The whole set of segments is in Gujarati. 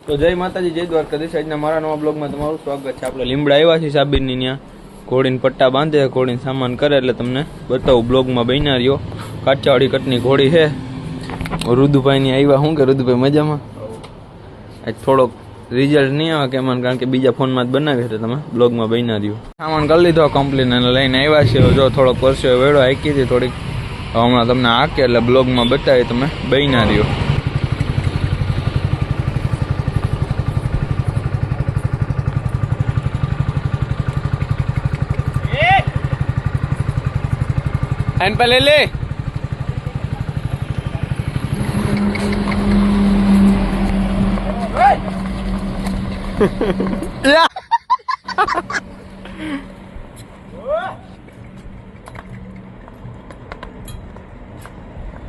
તો જય માતાજી, જય દ્વારકાધીશ. આજના મારા નવા બ્લોગમાં તમારું સ્વાગત છે. આપણે લીમડા આવ્યા છીએ સાબિરની ત્યાં. ઘોડીને પટ્ટા બાંધે, ઘોડીને સામાન કરે એટલે તમને બતાવું બ્લોગમાં બન્યા રહ્યો. કાચાવાળી કટની ઘોડી છે. રુદુભાઈની આવ્યા. શું કે રુદુભાઈ મજામાં? આજ થોડોક રિઝલ્ટ નહીં આવે કેમાં, કારણ કે બીજા ફોનમાં જ બનાવી એટલે તમે બ્લોગમાં બન્યા રહ્યો. સામાન કરી લીધો કમ્પ્લીટ અને લઈને આવ્યા છે. જો થોડોક વર્ષે વેળો હાકી હતી થોડીક, હમણાં તમને હાકે એટલે બ્લોગમાં બતાવી તમે બન્યા રહ્યો. एन पे ले ले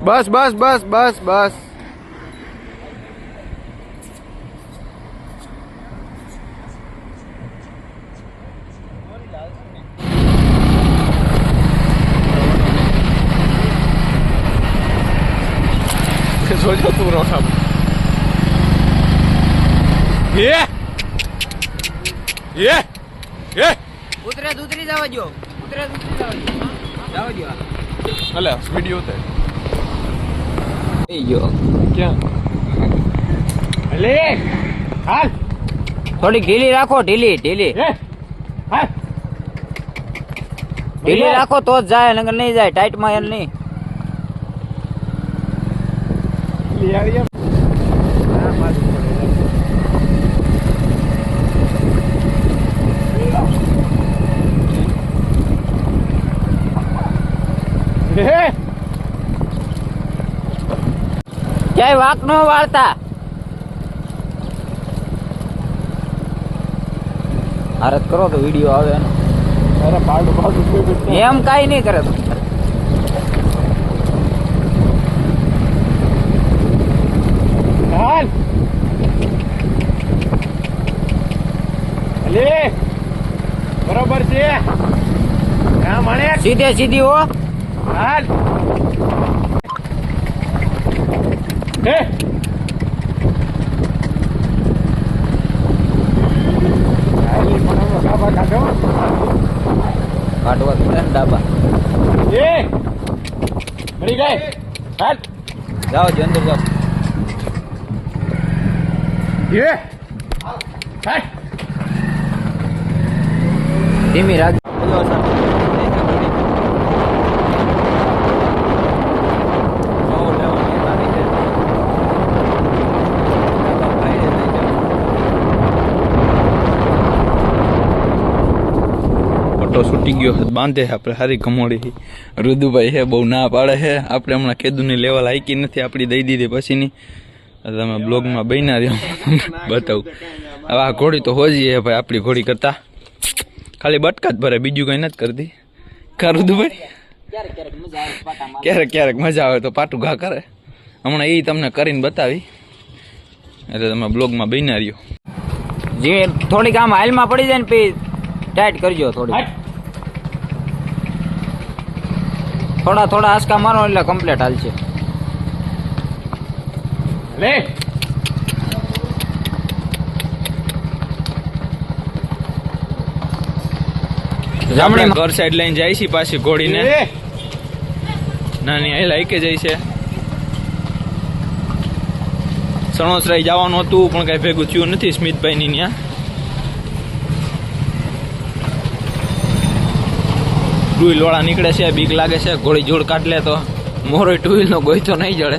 बस बस बस बस बस सोचो तू रोटा ये उतरे दूसरी जावा जो जावा जो अले वीडियो होता है जो क्या अले हाल थोड़ी ढीली રાખો ढीली ढीली हाल ढीली રાખો તો જ જાય નકર નહીં જાય ટાઈટ માં એમ નહીં ક્યાંય વાક નો વાળતા આરત કરો તો વિડીયો આવે એમ કાઈ નહીં કરે हाल अले बराबर છે હા માણે સીધે સીધી હો હાલ હે આલી મનો ડાબા કાઢો કાઢવા પડે ને ડાબા એ મળી ગઈ હાલ જાઓ જ અંદર જાઓ ये हाल ધીમી રાખ ફોટો છૂટી ગયો બાંધે આપણે સારી કમોડી રુદુભાઈ હે બહુ ના પાડે છે આપણે હમણાં કેદુની લેવલ હાઈકી નથી આપણી દઈ દીધી પછીની તમે બ્લોગમાં બન્યા રહ્યો બતાવું. હવે આ ઘોડી તો હોજી હે ભાઈ આપણી ઘોડી કરતા ખાલી બટકા જ ભરે બીજું કઈ નથી કરતી. ખરું દુભાઈ ક્યારેક ક્યારેક મજા આવે તો પાટું ઘા કરે. હમણાં એ તમને કરીને બતાવી એટલે તમે બ્લોગમાં બન્યા રહ્યો. જે થોડીક આમ હાલમાં પડી જાય ને પછી ટાઈટ કરજો થોડી થોડા થોડા આંસકા મારો એટલે કમ્પ્લીટ હાલશે લે આપણે ઘર સાઈડ લઈને જાય છે પાછી ઘોડીને નાની અહીં લાઈકે જાય છે. સણોસરાઈ જવાનું હતું પણ કઈ ભેગું થયું નથી સ્મિતભાઈ ની ત્યાં. ટુ વ્હીલ વાળા નીકળે છે બીક લાગે છે ઘોડી જોડ કાઢ લે તો મોરો ટુ વ્હીલ નો ગોઈ તો નહીં જડે.